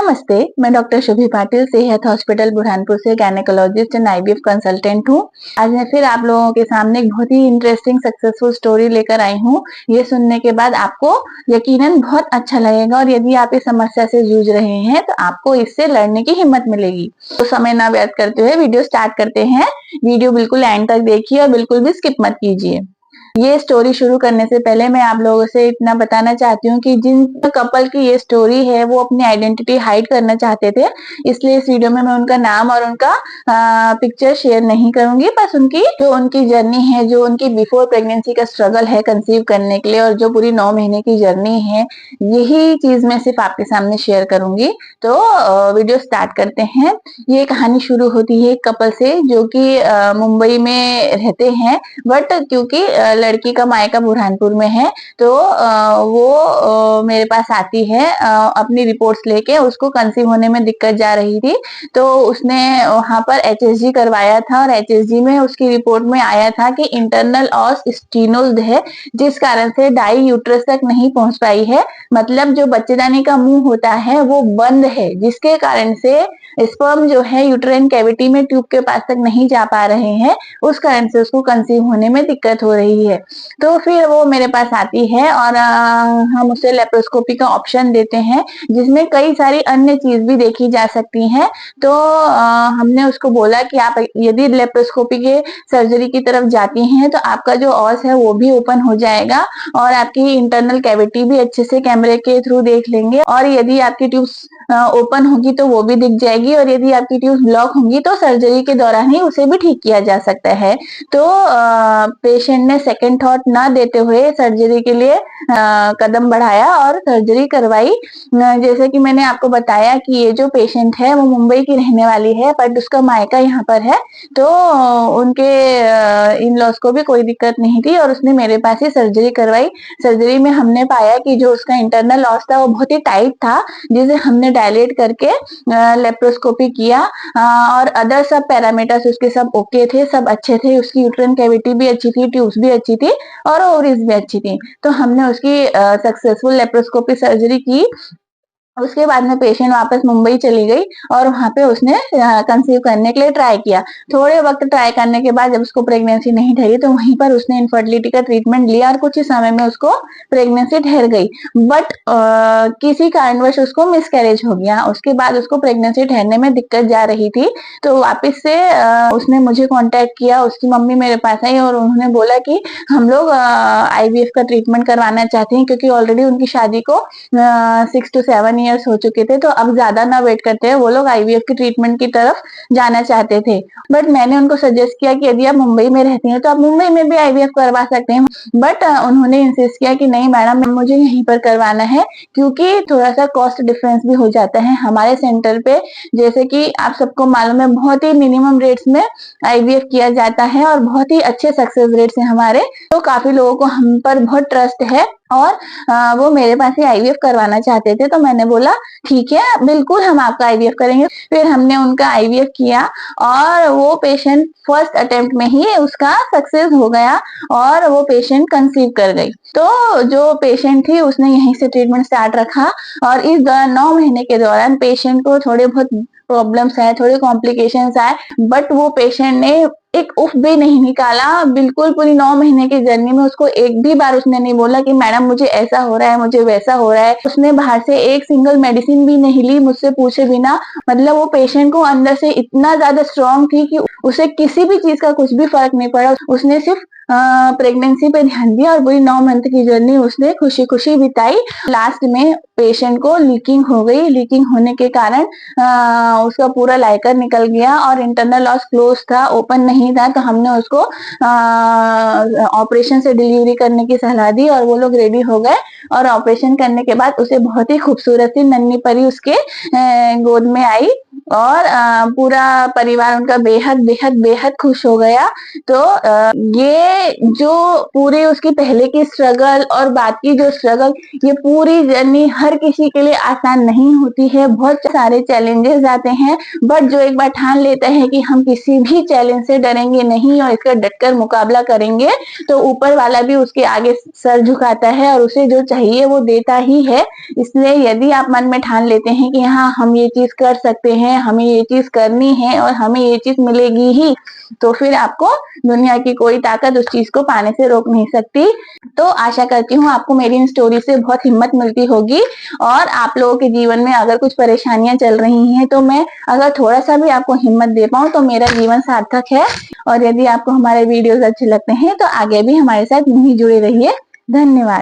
नमस्ते, मैं डॉक्टर शुभी पाटिल सेहत हॉस्पिटल बुरहानपुर से गायनेकोलॉजिस्ट एंड आईवीएफ कंसल्टेंट हूँ। आज मैं फिर आप लोगों के सामने एक बहुत ही इंटरेस्टिंग सक्सेसफुल स्टोरी लेकर आई हूँ। ये सुनने के बाद आपको यकीनन बहुत अच्छा लगेगा और यदि आप इस समस्या से जूझ रहे हैं तो आपको इससे लड़ने की हिम्मत मिलेगी। तो समय ना व्यर्थ करते हुए वीडियो स्टार्ट करते हैं। वीडियो बिल्कुल एंड तक देखिए और बिल्कुल भी स्किप मत कीजिए। ये स्टोरी शुरू करने से पहले मैं आप लोगों से इतना बताना चाहती हूँ कि जिन कपल की ये स्टोरी है वो अपनी आइडेंटिटी हाइड करना चाहते थे, इसलिए इस वीडियो में मैं उनका नाम और उनका पिक्चर शेयर नहीं करूंगी। बस उनकी जर्नी है, जो उनकी बिफोर प्रेगनेंसी का स्ट्रगल है कंसीव करने के लिए और जो पूरी 9 महीने की जर्नी है, यही चीज मैं सिर्फ आपके सामने शेयर करूंगी। तो वीडियो स्टार्ट करते हैं। ये कहानी शुरू होती है एक कपल से जो कि मुंबई में रहते हैं, बट क्योंकि लड़की का मायका बुरहानपुर में है तो वो मेरे पास आती है अपनी रिपोर्ट्स लेके। उसको कंसीव होने में दिक्कत जा रही थी तो उसने वहां पर एचएसजी करवाया था और एचएसजी में उसकी रिपोर्ट में आया था कि इंटरनल ऑस स्टीनोज्ड है, जिस कारण से डाई यूट्रस तक नहीं पहुंच पाई है। मतलब जो बच्चेदानी का मुंह होता है वो बंद है, जिसके कारण से स्पर्म जो है यूट्राइन कैविटी में ट्यूब के पास तक नहीं जा पा रहे हैं। उस कारण से उसको कंसीव होने में दिक्कत हो रही है। तो फिर वो मेरे पास आती है और हम उसे लेप्रोस्कोपी का ऑप्शन देते हैं, जिसमें कई सारी अन्य चीज भी देखी जा सकती हैं। तो हमने उसको बोला कि आप यदि लेप्रोस्कोपी के सर्जरी की तरफ जाती हैं तो आपका जो ऑस है वो भी ओपन हो जाएगा और आपकी इंटरनल कैविटी भी अच्छे से कैमरे के थ्रू देख लेंगे, और यदि आपकी ट्यूब्स ओपन होगी तो वो भी दिख जाएगी, और यदि आपकी ट्यूब्स ब्लॉक होंगी तो सर्जरी के दौरान ही उसे भी ठीक किया जा सकता है। तो पेशेंट ने सेकंड थॉट ना देते हुए सर्जरी के लिए कदम बढ़ाया और सर्जरी करवाई। जैसे कि मैंने आपको बताया कि ये जो पेशेंट है वो मुंबई की रहने वाली है, बट उसका मायका यहाँ पर है। तो उनके इन लॉज को भी कोई दिक्कत नहीं थी और उसने मेरे पास ही सर्जरी करवाई। सर्जरी में हमने पाया कि जो उसका इंटरनल लॉस था वो बहुत ही टाइट था, जिसे हमने डायलेट करके लेप्रोस्कोपी किया और अदर सब पैरामीटर्स उसके सब ओके थे, सब अच्छे थे। उसकी यूट्राइन कैविटी भी अच्छी थी, ट्यूब्स भी अच्छी थी और ओवरीज भी अच्छी थी। तो हमने उसकी सक्सेसफुल लेप्रोस्कोपी सर्जरी की। उसके बाद में पेशेंट वापस मुंबई चली गई और वहां पे उसने कंसीव करने के लिए ट्राई किया। थोड़े वक्त ट्राई करने के बाद जब उसको प्रेगनेंसी नहीं ठहरी तो वहीं पर उसने इनफर्टिलिटी का ट्रीटमेंट लिया और कुछ ही समय में उसको प्रेगनेंसी ठहर गई। बट किसी कारणवश उसको मिसकैरेज हो गया। उसके बाद उसको प्रेगनेंसी ठहरने में दिक्कत जा रही थी तो वापस से उसने मुझे कॉन्टेक्ट किया। उसकी मम्मी मेरे पास आई और उन्होंने बोला कि हम लोग आईवीएफ का ट्रीटमेंट करवाना चाहते हैं, क्योंकि ऑलरेडी उनकी शादी को 6 to 7 ईयर्स हो चुके थे। तो अब ज्यादा ना वेट करते हैं, वो लोग आईवीएफ की ट्रीटमेंट की तरफ जाना चाहते थे। बट मैंने उनको सजेस्ट किया कि यदि आप मुंबई में रहती हैं तो आप मुंबई में भी आईवीएफ करवा सकते हैं। बट उन्होंने इंसिस्ट किया कि नहीं मैडम, मुझे यहीं पर करवाना है, क्योंकि थोड़ा सा कॉस्ट डिफरेंस भी हो जाता है हमारे सेंटर पे। जैसे कि आप सबको मालूम है, बहुत ही मिनिमम रेट्स में आईवीएफ किया जाता है और बहुत ही अच्छे सक्सेस रेट्स हैं हमारे। तो काफी लोगों को हम पर बहुत ट्रस्ट है और वो मेरे पास ही आईवीएफ करवाना चाहते थे। तो मैंने बोला ठीक है, बिल्कुल हम आपका आईवीएफ करेंगे। फिर हमने उनका आईवीएफ किया और वो पेशेंट फर्स्ट अटेम्प्ट में ही उसका सक्सेस हो गया और वो पेशेंट कंसीव कर गई। तो जो पेशेंट थी उसने यहीं से ट्रीटमेंट स्टार्ट रखा और इस 9 महीने के दौरान पेशेंट को थोड़े बहुत प्रॉब्लम्स आए, थोड़े कॉम्प्लिकेशंस आए, बट वो पेशेंट ने एक उफ भी नहीं निकाला। बिल्कुल पूरी 9 महीने की जर्नी में उसको एक भी बार उसने नहीं बोला कि मैडम मुझे ऐसा हो रहा है, मुझे वैसा हो रहा है। उसने बाहर से एक सिंगल मेडिसिन भी नहीं ली मुझसे पूछे बिना। मतलब वो पेशेंट को अंदर से इतना ज्यादा स्ट्रांग थी कि उसे किसी भी चीज का कुछ भी फर्क नहीं पड़ा। उसने सिर्फ प्रेगनेंसी पे ध्यान दिया और पूरी 9 मंथ की जर्नी उसने खुशी खुशी बिताई। लास्ट में पेशेंट को लीकिंग हो गई। लीकिंग होने के कारण उसका पूरा लाइकर निकल गया और इंटरनल लॉस क्लोज था, ओपन नहीं था। तो हमने उसको ऑपरेशन से डिलीवरी करने की सलाह दी और वो लोग रेडी हो गए। और ऑपरेशन करने के बाद उसे बहुत ही खूबसूरत सी नन्ही परी उसके गोद में आई और पूरा परिवार उनका बेहद बेहद बेहद खुश हो गया। तो ये जो पूरे उसकी पहले की स्ट्रगल और बाद की जो स्ट्रगल, ये पूरी जर्नी हर किसी के लिए आसान नहीं होती है। बहुत सारे चैलेंजेस आते हैं, बट जो एक बार ठान लेता है कि हम किसी भी चैलेंज से डरेंगे नहीं और इसका डटकर मुकाबला करेंगे, तो ऊपर वाला भी उसके आगे सर झुकाता है और उसे जो चाहिए वो देता ही है। इसलिए यदि आप मन में ठान लेते हैं कि हाँ, हम ये चीज कर सकते हैं, हमें ये चीज करनी है और हमें ये चीज मिलेगी ही, तो फिर आपको दुनिया की कोई ताकत उस चीज को पाने से रोक नहीं सकती। तो आशा करती हूँ आपको मेरी इन स्टोरी से बहुत हिम्मत मिलती होगी, और आप लोगों के जीवन में अगर कुछ परेशानियां चल रही हैं तो मैं अगर थोड़ा सा भी आपको हिम्मत दे पाऊँ तो मेरा जीवन सार्थक है। और यदि आपको हमारे वीडियोस अच्छे लगते हैं तो आगे भी हमारे साथ यूं ही जुड़े रहिए। धन्यवाद।